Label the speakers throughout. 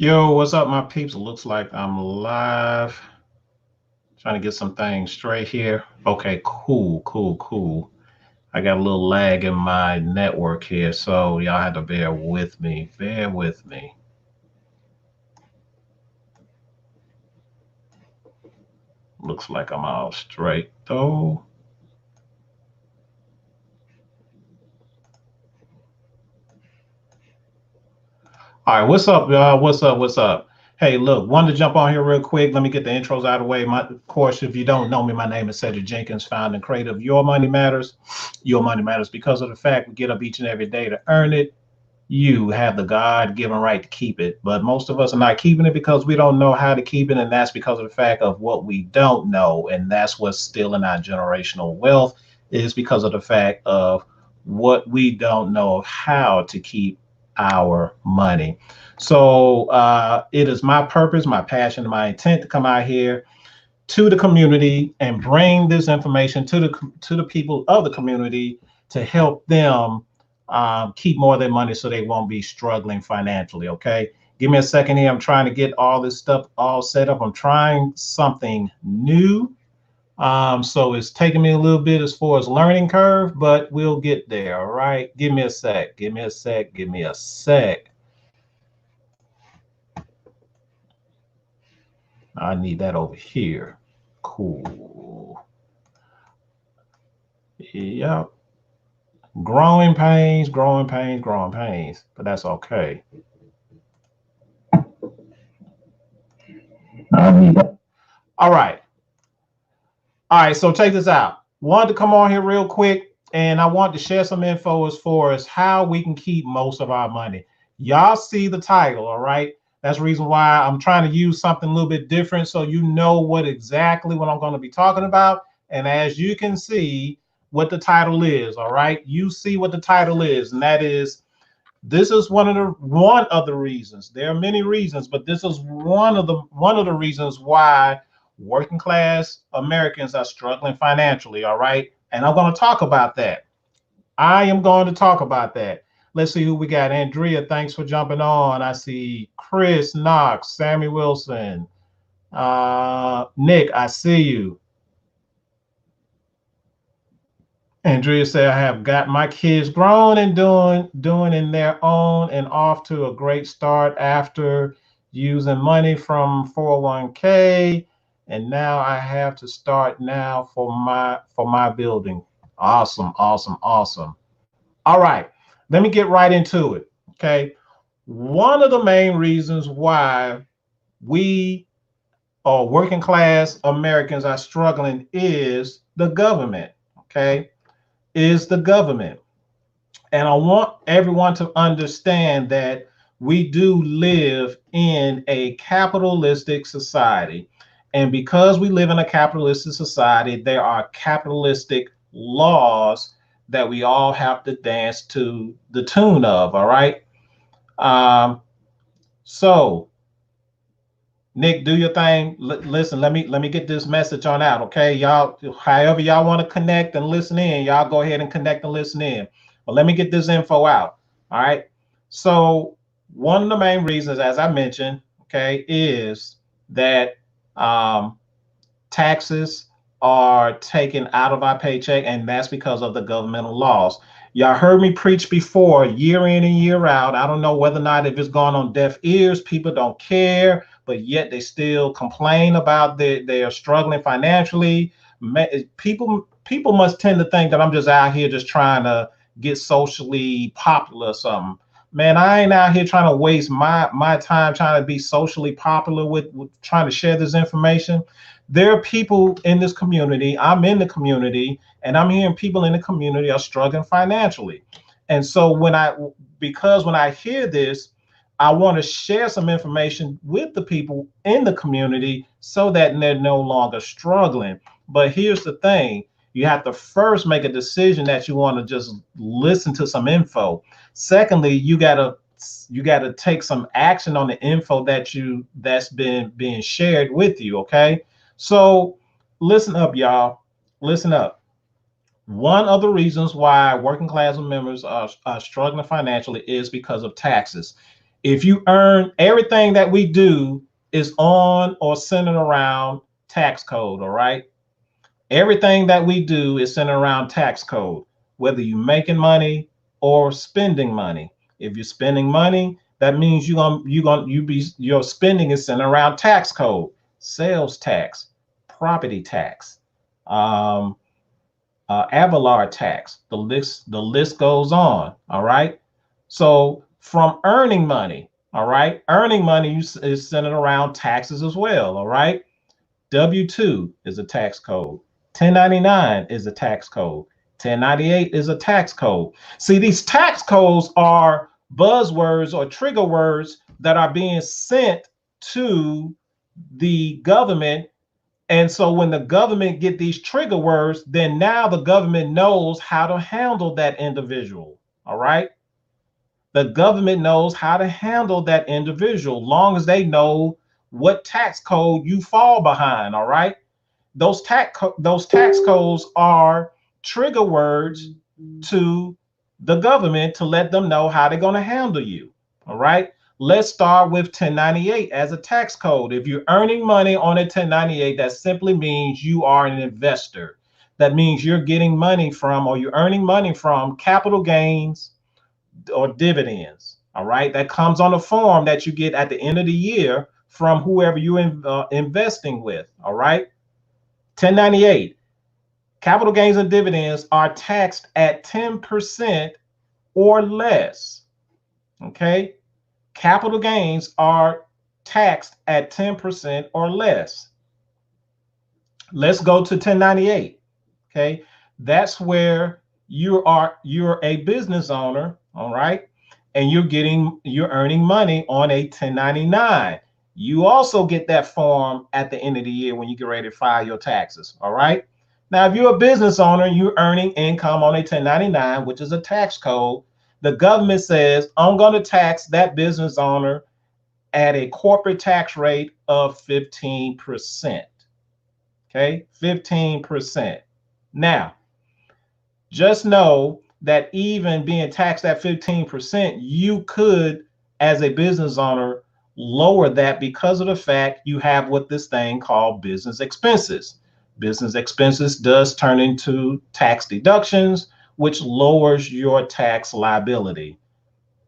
Speaker 1: Yo, what's up, my peeps? It looks like I'm live. Trying to get some things straight here. Okay, cool. I got a little lag in my network here, so y'all have to bear with me. Bear with me. Looks like I'm all straight though. All right, what's up, y'all? What's up? Hey, look, wanted to jump on here real quick. Let me get the intros out of the way. Of course, if you don't know me, my name is Cedric Jenkins, founder and creator of Your Money Matters. Your Money Matters because of the fact we get up each and every day to earn it. You have the God-given right to keep it, but most of us are not keeping it because we don't know how to keep it, and that's because of the fact of what we don't know, and that's what's stealing our generational wealth is because of the fact of what we don't know of how to keep our money. So it is my purpose, my passion, my intent to come out here to the community and bring this information to the people of the community to help them keep more of their money so they won't be struggling financially. Okay, give me a second here. I'm trying to get all this stuff all set up. I'm trying something new. So it's taking me a little bit as far as learning curve, but we'll get there. All right, give me a sec. Give me a sec. Give me a sec. I need that over here. Cool. Yep. Growing pains, but that's okay. All right. All right. So check this out. Wanted to come on here real quick and I want to share some info as far as how we can keep most of our money. Y'all see the title, all right? That's the reason why I'm trying to use something a little bit different so you know what I'm going to be talking about. And as you can see, what the title is, all right? You see what the title is, and that is this is one of the reasons. There are many reasons, but this is one of the reasons why working class Americans are struggling financially. All right, and I'm going to talk about that. I am going to talk about that. Let's see who we got. Andrea, thanks for jumping on. I see Chris Knox, Sammy Wilson, Nick. I see you. Andrea said, I have got my kids grown and doing in their own and off to a great start after using money from 401k. And now I have to start now for my building. Awesome. All right. Let me get right into it. Okay. One of the main reasons why we or working class Americans are struggling is the government. Okay, is the government. And I want everyone to understand that we do live in a capitalistic society. And because we live in a capitalistic society, there are capitalistic laws that we all have to dance to the tune of. All right. Um, so Nick, do your thing. Listen, let me get this message on out, okay? Y'all, however y'all want to connect and listen in, y'all go ahead and connect and listen in. But let me get this info out. All right. So one of the main reasons, as I mentioned, okay, is that um, taxes are taken out of our paycheck, and that's because of the governmental laws. Y'all heard me preach before, year in and year out. I don't know whether or not if it's gone on deaf ears, people don't care, but yet they still complain about they are struggling financially. People must tend to think that I'm just out here just trying to get socially popular or something. Man, I ain't out here trying to waste my time trying to be socially popular with trying to share this information. There are people in this community. I'm in the community, and I'm hearing people in the community are struggling financially. And so because when I hear this, I want to share some information with the people in the community so that they're no longer struggling. But here's the thing. You have to first make a decision that you want to just listen to some info. Secondly, you gotta take some action on the info that's been being shared with you. Okay, so listen up, y'all. Listen up. One of the reasons why working class members are struggling financially is because of taxes. If you earn, everything that we do is on or centered around tax code, all right? Everything that we do is centered around tax code, whether you're making money or spending money. If you're spending money, that means your spending is centered around tax code, sales tax, property tax, um, Avalar tax. The list goes on. All right. So from earning money, all right, earning money is centered around taxes as well. All right. W-2 is a tax code. 1099 is a tax code. 1098 is a tax code. See, these tax codes are buzzwords or trigger words that are being sent to the government. And so when the government get these trigger words, then now the government knows how to handle that individual. All right. The government knows how to handle that individual, long as they know what tax code you fall behind. All right. Those tax codes are trigger words to the government to let them know how they're going to handle you. All right. Let's start with 1098 as a tax code. If you're earning money on a 1098, that simply means you are an investor. That means you're getting money from, or you're earning money from, capital gains or dividends. All right. That comes on a form that you get at the end of the year from whoever you're investing with. All right. 1098, capital gains and dividends are taxed at 10% or less. Okay. Capital gains are taxed at 10% or less. Let's go to 1098. Okay. That's where you're a business owner, all right? And you're earning money on a 1099. You also get that form at the end of the year when you get ready to file your taxes, all right? Now, if you're a business owner, you're earning income on a 1099, which is a tax code. The government says, I'm going to tax that business owner at a corporate tax rate of 15%. Okay, 15%. Now, just know that even being taxed at 15%, you could, as a business owner, lower that because of the fact you have what this thing called business expenses. Business expenses does turn into tax deductions, which lowers your tax liability.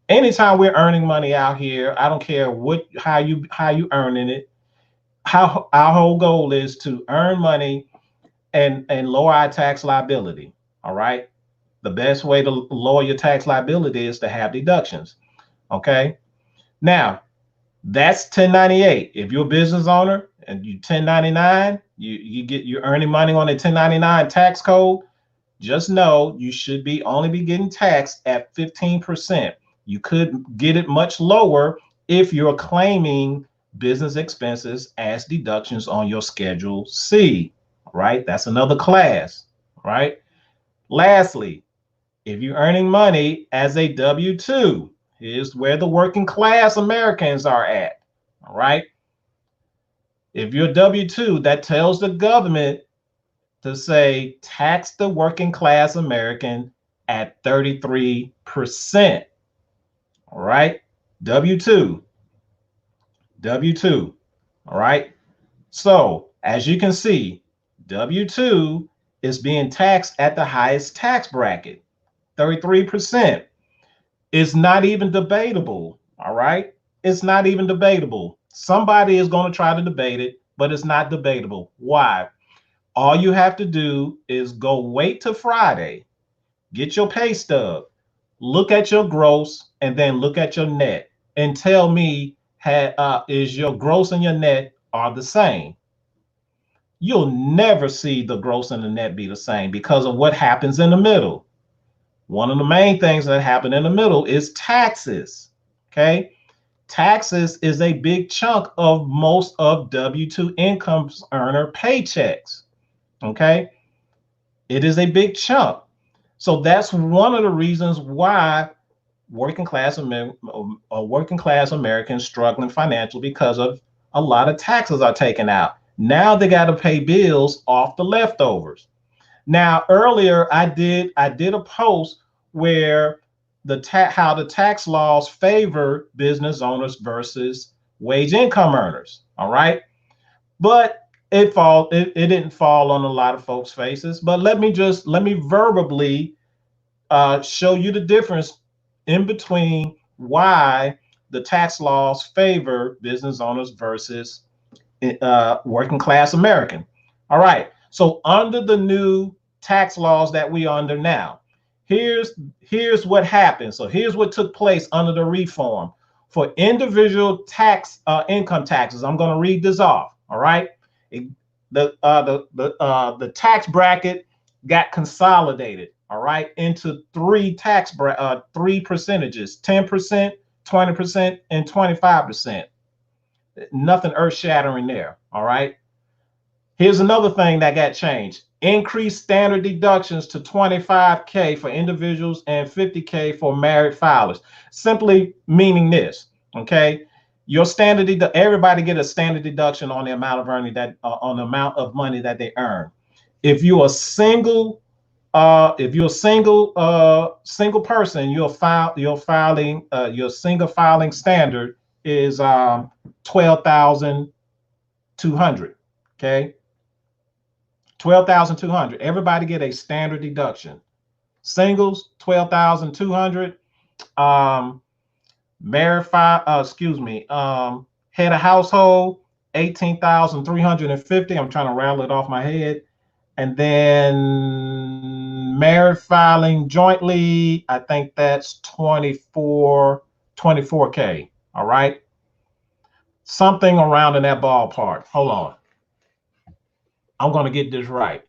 Speaker 1: Anytime we're earning money out here, I don't care how you earning it. How our whole goal is to earn money and lower our tax liability. All right. The best way to lower your tax liability is to have deductions. Okay. Now, that's 1098. If you're a business owner and you 1099, you're earning money on a 1099 tax code, just know you should only be getting taxed at 15%. You could get it much lower if you're claiming business expenses as deductions on your Schedule C, right? That's another class, right? Lastly, if you're earning money as a W-2, here's where the working class Americans are at, all right? If you're W-2, that tells the government to say tax the working class American at 33%. All right. W2. W2. All right. So as you can see, W2 is being taxed at the highest tax bracket, 33%. It's not even debatable. All right. It's not even debatable. Somebody is going to try to debate it, but it's not debatable. Why? All you have to do is go wait till Friday, get your pay stub, look at your gross, and then look at your net, and tell me is your gross and your net are the same. You'll never see the gross and the net be the same because of what happens in the middle. One of the main things that happen in the middle is taxes. Okay. Taxes is a big chunk of most of W-2 income earner paychecks. Okay. It is a big chunk. So that's one of the reasons why working class Americans struggling financially because of a lot of taxes are taken out. Now they got to pay bills off the leftovers. Now earlier I did a post where how the tax laws favor business owners versus wage income earners. All right, but it didn't fall on a lot of folks' faces. But let me verbally show you the difference in between why the tax laws favor business owners versus working class American. All right. So under the new tax laws that we are under now, here's what happened. So here's what took place under the reform for individual income taxes. I'm going to read this off. All right. The tax bracket got consolidated. All right, into three percentages: 10%, 20%, and 25%. Nothing earth shattering there. All right. Here's another thing that got changed: increased standard deductions to 25K for individuals and 50K for married filers. Simply meaning this, okay? Your everybody get a standard deduction on the amount of earning on the amount of money that they earn. If you're a single single person, your single filing standard is 12,200. Okay, 12,200. Everybody get a standard deduction. Singles 12,200. Head of household 18,350. I'm trying to rattle it off my head. And then married filing jointly, I think that's 24K. All right. Something around in that ballpark. Hold on. I'm going to get this right.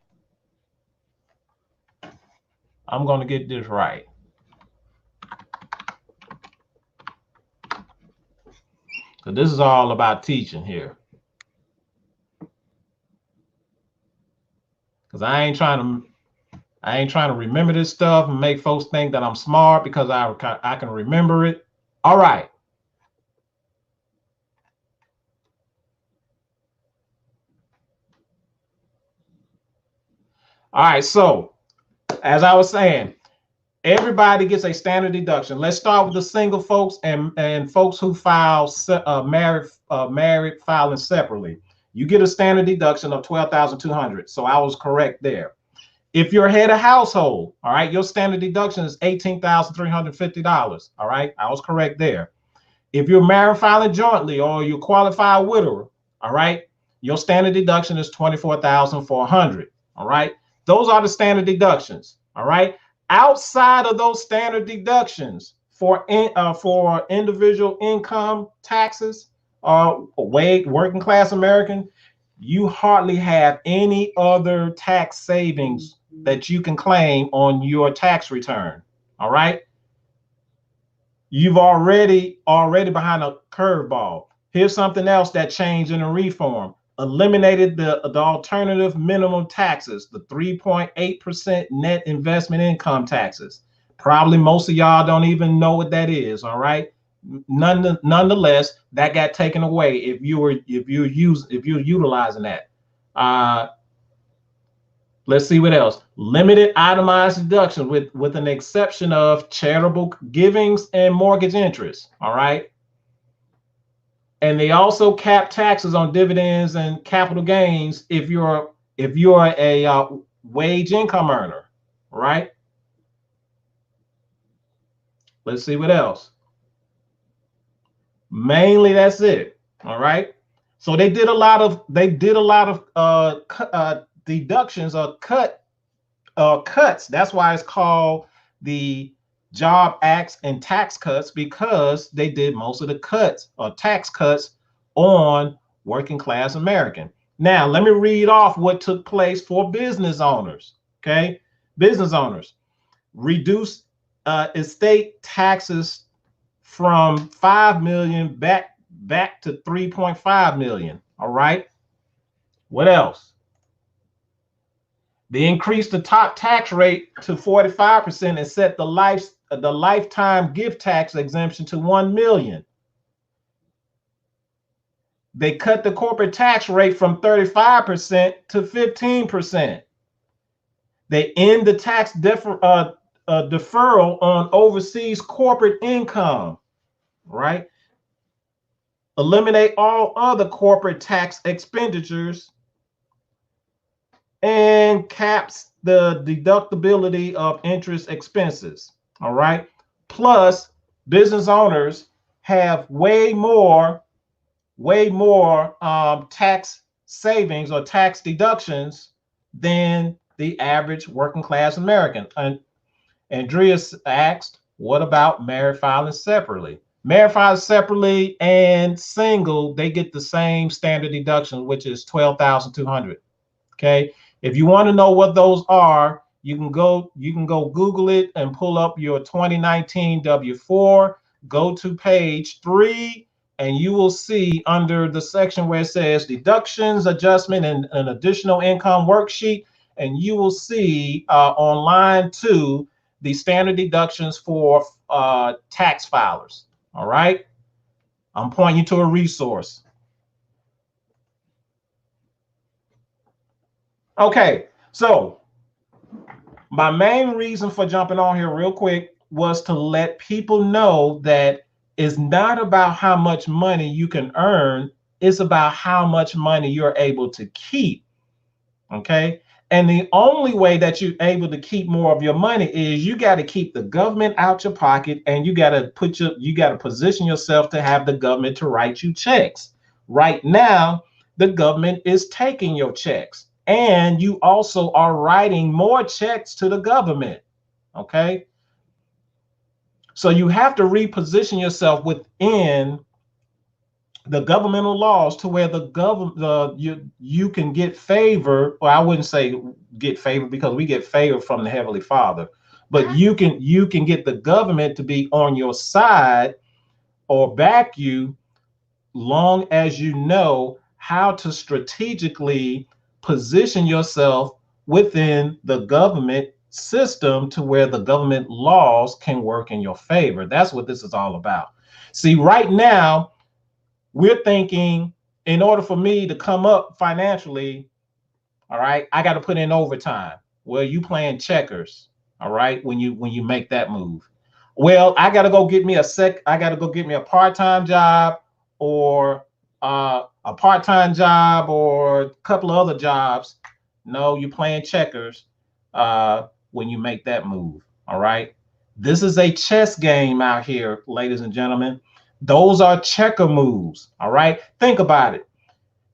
Speaker 1: So this is all about teaching here. Because I ain't trying to remember this stuff and make folks think that I'm smart because I can remember it. All right. All right. So as I was saying, everybody gets a standard deduction. Let's start with the single folks and folks who file married filing separately. You get a standard deduction of 12,200. So I was correct there. If you're head of household, all right, your standard deduction is $18,350. All right, I was correct there. If you're married filing jointly or you qualified widower, all right, your standard deduction is $24,400. All right, those are the standard deductions. All right, outside of those standard deductions for individual income taxes, working class American, you hardly have any other tax savings that you can claim on your tax return. All right. You've already behind a curveball. Here's something else that changed in the reform. Eliminated the alternative minimum taxes, the 3.8% net investment income taxes. Probably most of y'all don't even know what that is. All right. Nonetheless, that got taken away if you're utilizing that. Let's see what else. Limited itemized deduction with an exception of charitable givings and mortgage interest. All right. And they also cap taxes on dividends and capital gains if you're a wage income earner. All right. Let's see what else. Mainly that's it. All right. So they did a lot of deductions or cuts. That's why it's called the Job Acts and Tax Cuts, because they did most of the cuts or tax cuts on working class American. Now, let me read off what took place for business owners. Okay. Business owners reduced estate taxes from 5 million back to 3.5 million. All right. What else? They increased the top tax rate to 45% and set the lifetime gift tax exemption to 1 million. They cut the corporate tax rate from 35% to 15%. They end the deferral on overseas corporate income, right? Eliminate all other corporate tax expenditures and caps the deductibility of interest expenses. All right. Plus, business owners have way more tax savings or tax deductions than the average working class American. And Andreas asked, what about married filing separately? Married filing separately and single, they get the same standard deduction, which is 12,200. Okay. If you want to know what those are, you can go Google it and pull up your 2019 W4, go to page 3, and you will see under the section where it says deductions, adjustment, and an additional income worksheet, and you will see on line 2 the standard deductions for tax filers. All right. I'm pointing you to a resource. Okay, so my main reason for jumping on here real quick was to let people know that it's not about how much money you can earn, it's about how much money you're able to keep. Okay. And the only way that you're able to keep more of your money is you got to keep the government out your pocket, and you got to position yourself to have the government to write you checks. Right now, the government is taking your checks, and you also are writing more checks to the government. Okay. So you have to reposition yourself within the governmental laws to where the government you can get favor, or I wouldn't say get favor because we get favor from the Heavenly Father, but you can get the government to be on your side or back you, long as you know how to strategically position yourself within the government system to where the government laws can work in your favor. That's what this is all about. See, right now we're thinking, in order for me to come up financially, all right, I got to put in overtime. Well, you playing checkers, all right, when you make that move. Well, I got to go get me a part-time job, or a part-time job or a couple of other jobs. No, you playing checkers when you make that move, all right? This is a chess game out here, ladies and gentlemen. Those are checker moves. All right. Think about it.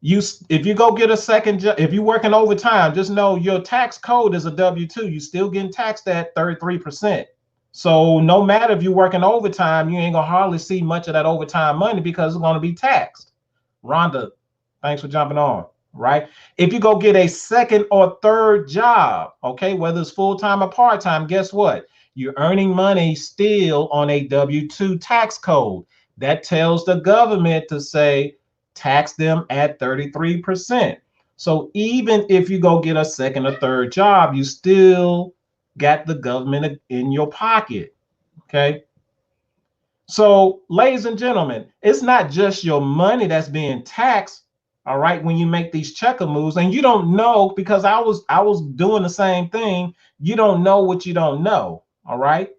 Speaker 1: If you go get a second job, if you're working overtime, just know your tax code is a W-2. You still getting taxed at 33%. So no matter if you're working overtime, you ain't gonna hardly see much of that overtime money because it's gonna be taxed. Rhonda, thanks for jumping on. Right. If you go get a second or third job, okay, whether it's full-time or part-time, guess what? You're earning money still on a W-2 tax code. That tells the government to say, tax them at 33%. So even if you go get a second or third job, you still got the government in your pocket. Okay. So, ladies and gentlemen, it's not just your money that's being taxed. All right, when you make these checker moves, and you don't know, because I was doing the same thing. You don't know what you don't know. All right.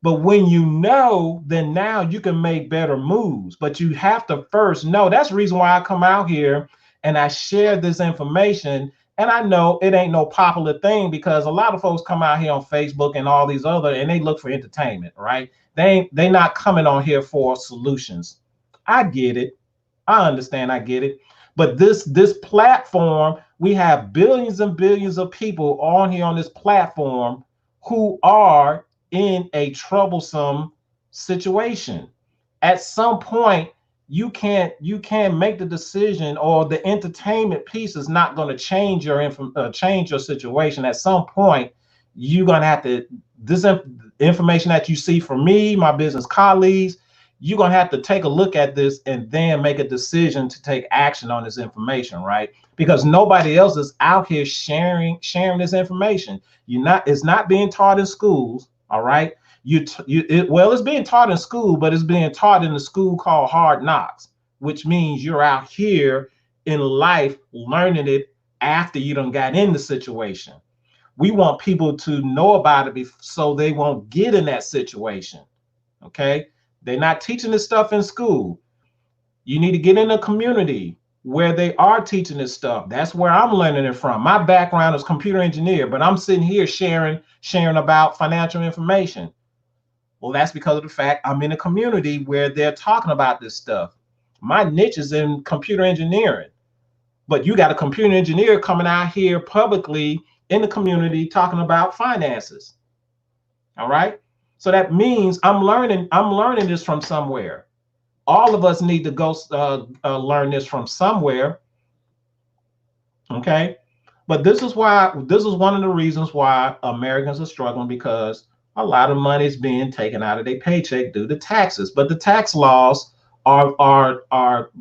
Speaker 1: But when you know, then now you can make better moves. But you have to first know. That's the reason why I come out here and I share this information. And I know it ain't no popular thing, because a lot of folks come out here on Facebook and all these other, and they look for entertainment, right? They not coming on here for solutions. I get it. I understand. I get it. But this platform, we have billions and billions of people on here on this platform who are in a troublesome situation. At some point, you can't make the decision, or the entertainment piece is not going to change your situation. At some point, you're going to have to, this information that you see from me, my business colleagues, you're going to have to take a look at this and then make a decision to take action on this information, right? Because nobody else is out here sharing this information. It's not being taught in schools. All right. It's being taught in school, but it's being taught in the school called Hard Knocks, which means you're out here in life learning it after you done got in the situation. We want people to know about it so they won't get in that situation. Okay. They're not teaching this stuff in school. You need to get in a community where they are teaching this stuff. That's where I'm learning it from. My background is computer engineer, but I'm sitting here sharing about financial information. Well, that's because of the fact I'm in a community where they're talking about this stuff. My niche is in computer engineering, but you got a computer engineer coming out here publicly in the community talking about finances. All right. So that means I'm learning this from somewhere. All of us need to go learn this from somewhere. Okay. But this is one of the reasons why Americans are struggling, because a lot of money is being taken out of their paycheck due to taxes. But the tax laws are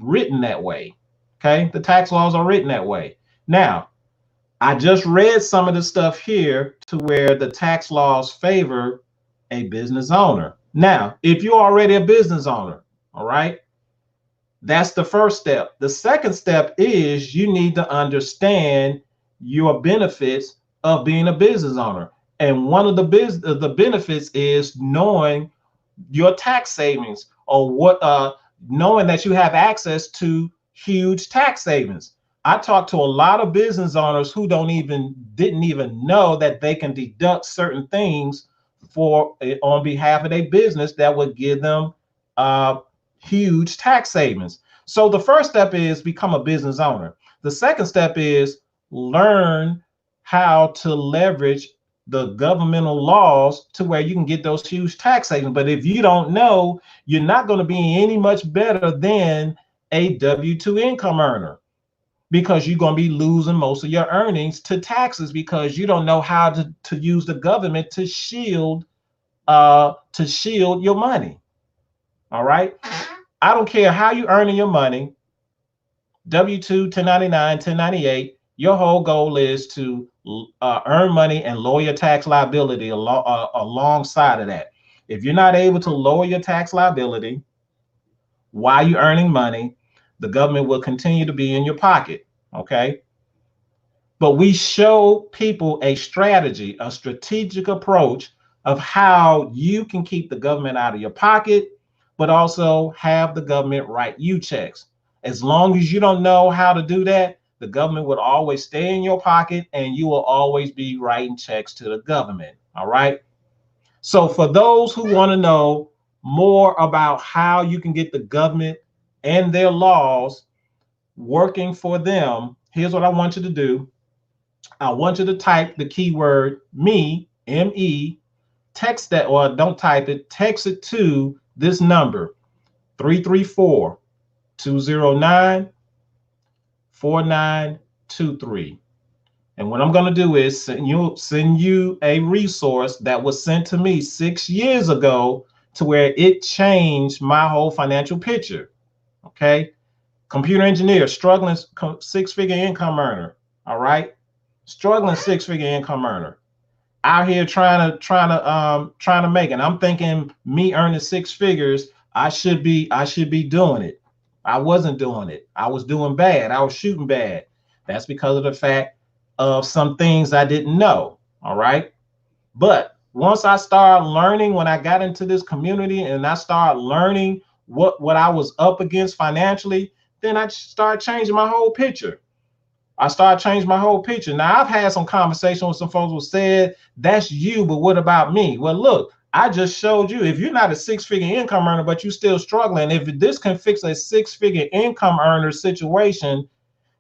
Speaker 1: written that way. Okay. The tax laws are written that way. Now, I just read some of the stuff here to where the tax laws favor a business owner. Now, if you're already a business owner, all right, that's the first step. The second step is you need to understand your benefits of being a business owner. And one of the benefits is knowing your tax savings, or knowing that you have access to huge tax savings. I talked to a lot of business owners who didn't even know that they can deduct certain things for on behalf of their business that would give them uh, huge tax savings. So the first step is become a business owner. The second step is learn how to leverage the governmental laws to where you can get those huge tax savings. But if you don't know, you're not going to be any much better than a W-2 income earner, because you're going to be losing most of your earnings to taxes because you don't know how to use the government to shield your money. All right. I don't care how you earning your money, W-2, 1099, 1098, your whole goal is to earn money and lower your tax liability alongside of that. If you're not able to lower your tax liability while you're earning money, the government will continue to be in your pocket. Okay. But we show people a strategy, a strategic approach of how you can keep the government out of your pocket, but also have the government write you checks. As long as you don't know how to do that, the government would always stay in your pocket and you will always be writing checks to the government. All right. So for those who want to know more about how you can get the government and their laws working for them, here's what I want you to do. I want you to type the keyword me, M-E, text that, or don't type it, text it to this number, 334-209-4923. And what I'm going to do is send you a resource that was sent to me 6 years ago to where it changed my whole financial picture. Okay. Computer engineer, struggling six-figure income earner. All right. Struggling six-figure income earner, out here trying to make it. I'm thinking me earning six figures, I should be doing it. I wasn't doing it. I was doing bad. I was shooting bad. That's because of the fact of some things I didn't know. All right. But once I started learning, when I got into this community and I started learning what I was up against financially, then I started changing my whole picture. I started changing my whole picture. Now, I've had some conversation with some folks who said, that's you, but what about me? Well, look, I just showed you, if you're not a six-figure income earner, but you're still struggling, if this can fix a six-figure income earner situation,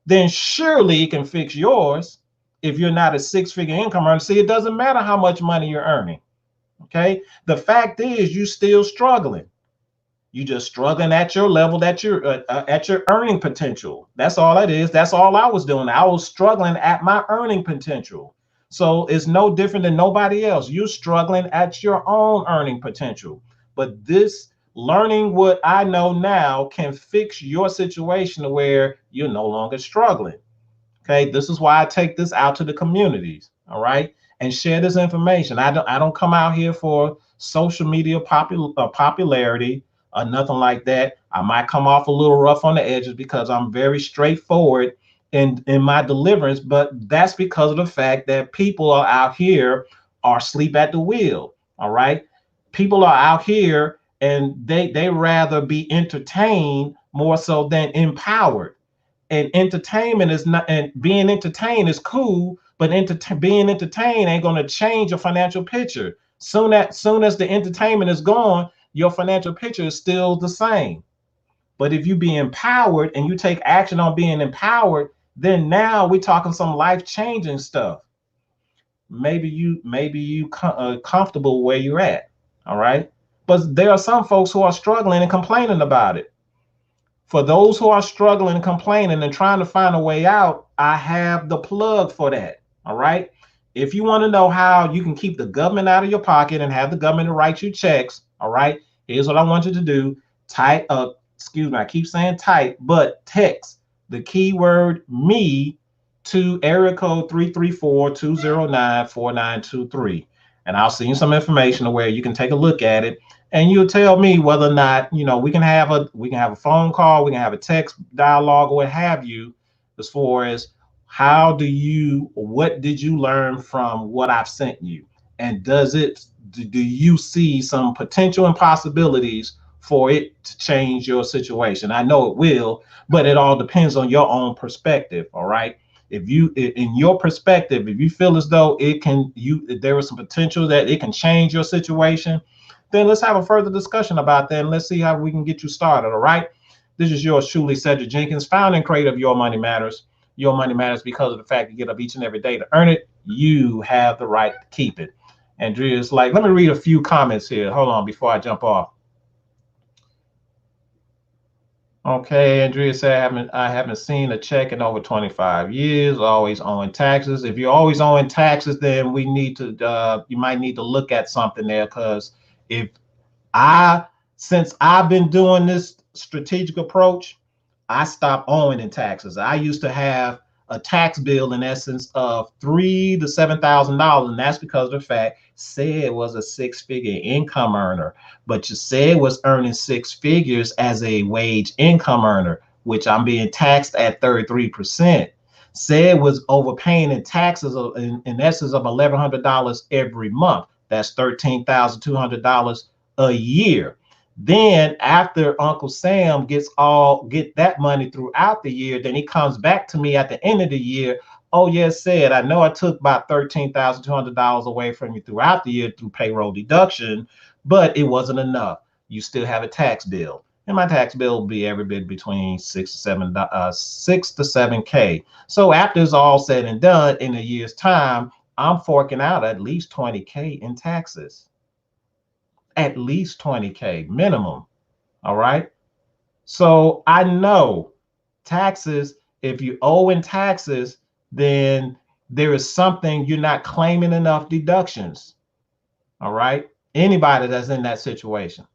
Speaker 1: then surely it can fix yours. If you're not a six-figure income earner, see, it doesn't matter how much money you're earning. Okay. The fact is, you're still struggling. You just struggling at your level, that you're at your earning potential. That's all it is. That's all I was doing. I was struggling at my earning potential. So it's no different than nobody else. You're struggling at your own earning potential. But this learning what I know now can fix your situation to where you're no longer struggling. Okay, this is why I take this out to the communities. All right, and share this information. I don't come out here for social media popularity or nothing like that. I might come off a little rough on the edges because I'm very straightforward in my deliverance, but that's because of the fact that people are out here are asleep at the wheel. All right. People are out here and they rather be entertained more so than empowered. And entertainment is not, and being entertained is cool, but being entertained ain't going to change your financial picture. Soon as the entertainment is gone, your financial picture is still the same. But if you be empowered and you take action on being empowered, then now we're talking some life changing stuff. Maybe you comfortable where you're at. All right. But there are some folks who are struggling and complaining about it. For those who are struggling and complaining and trying to find a way out, I have the plug for that. All right. If you want to know how you can keep the government out of your pocket and have the government to write you checks, all right, here's what I want you to do. Excuse me, I keep saying type, but text the keyword me to area code 334-209-4923. And I'll send you some information where you can take a look at it, and you'll tell me whether or not, we can have a phone call, we can have a text dialogue, or what have you, as far as what did you learn from what I've sent you, and do you see some potential and possibilities for it to change your situation? I know it will, but it all depends on your own perspective. All right. If you, in your perspective, if you feel as though there is some potential that it can change your situation, then let's have a further discussion about that, and let's see how we can get you started. All right. This is yours truly, Cedric Jenkins, founder and creator of Your Money Matters. Your money matters because of the fact you get up each and every day to earn it. You have the right to keep it. Andrea's like, let me read a few comments here. Hold on before I jump off. Okay, Andrea said I haven't seen a check in over 25 years, always owing taxes. If you're always owing taxes, then you might need to look at something there, because if since I've been doing this strategic approach, I stopped owing in taxes. I used to have a tax bill in essence of $3,000 to $7,000, and that's because of the fact said was a six-figure income earner, but you said was earning six figures as a wage income earner, which I'm being taxed at 33%. Said was overpaying in taxes in essence of $1,100 every month. That's $13,200 a year. Then after Uncle Sam get that money throughout the year, then he comes back to me at the end of the year. Oh yes, said, I know I took about $13,200 away from you throughout the year through payroll deduction, but it wasn't enough. You still have a tax bill, and my tax bill will be every bit between 6 to 7K. So after it's all said and done, in a year's time, I'm forking out at least 20K in taxes. At least 20K minimum. All right. So I know taxes, if you owe in taxes, then there is something you're not claiming enough deductions. All right. Anybody that's in that situation.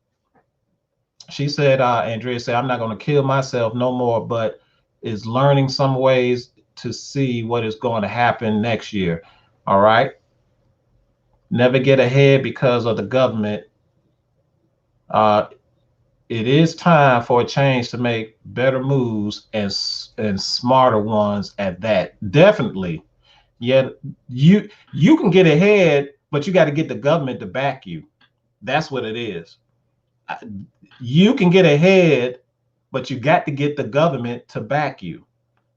Speaker 1: She said, Andrea said, I'm not going to kill myself no more, but is learning some ways to see what is going to happen next year. All right. Never get ahead because of the government. It is time for a change to make better moves and smarter ones at that. Definitely. Yeah, you can get ahead, but you got to get the government to back you. That's what it is. You can get ahead, but you got to get the government to back you.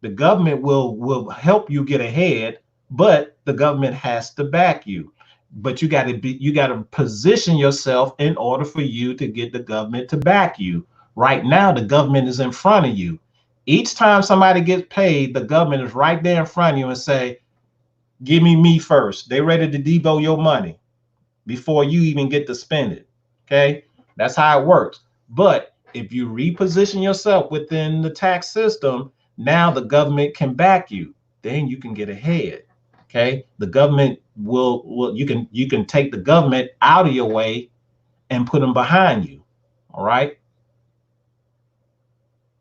Speaker 1: The government will help you get ahead, but the government has to back you. But you got to position yourself in order for you to get the government to back you. Right now, the government is in front of you. Each time somebody gets paid, the government is right there in front of you and say, give me first. They're ready to devo your money before you even get to spend it. Okay, that's how it works. But if you reposition yourself within the tax system, now the government can back you. Then you can get ahead. Okay, the government will you can take the government out of your way and put them behind you. All right,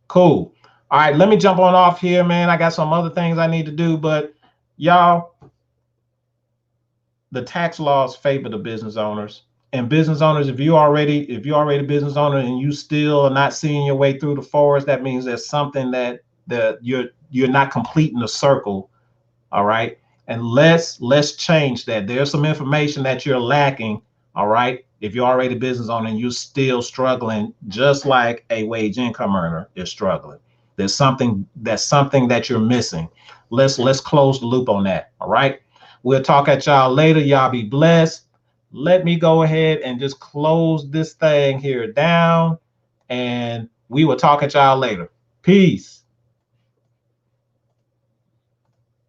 Speaker 1: cool. All right, let me jump on off here, man. I got some other things I need to do, but y'all, the tax laws favor the business owners. And business owners, if you're already a business owner and you still are not seeing your way through the forest, that means there's something that you're not completing the circle. All right. And let's change that. There's some information that you're lacking. All right. If you're already a business owner and you're still struggling, just like a wage income earner is struggling, there's something that you're missing. Let's close the loop on that. All right. We'll talk at y'all later. Y'all be blessed. Let me go ahead and just close this thing here down, and we will talk at y'all later. Peace.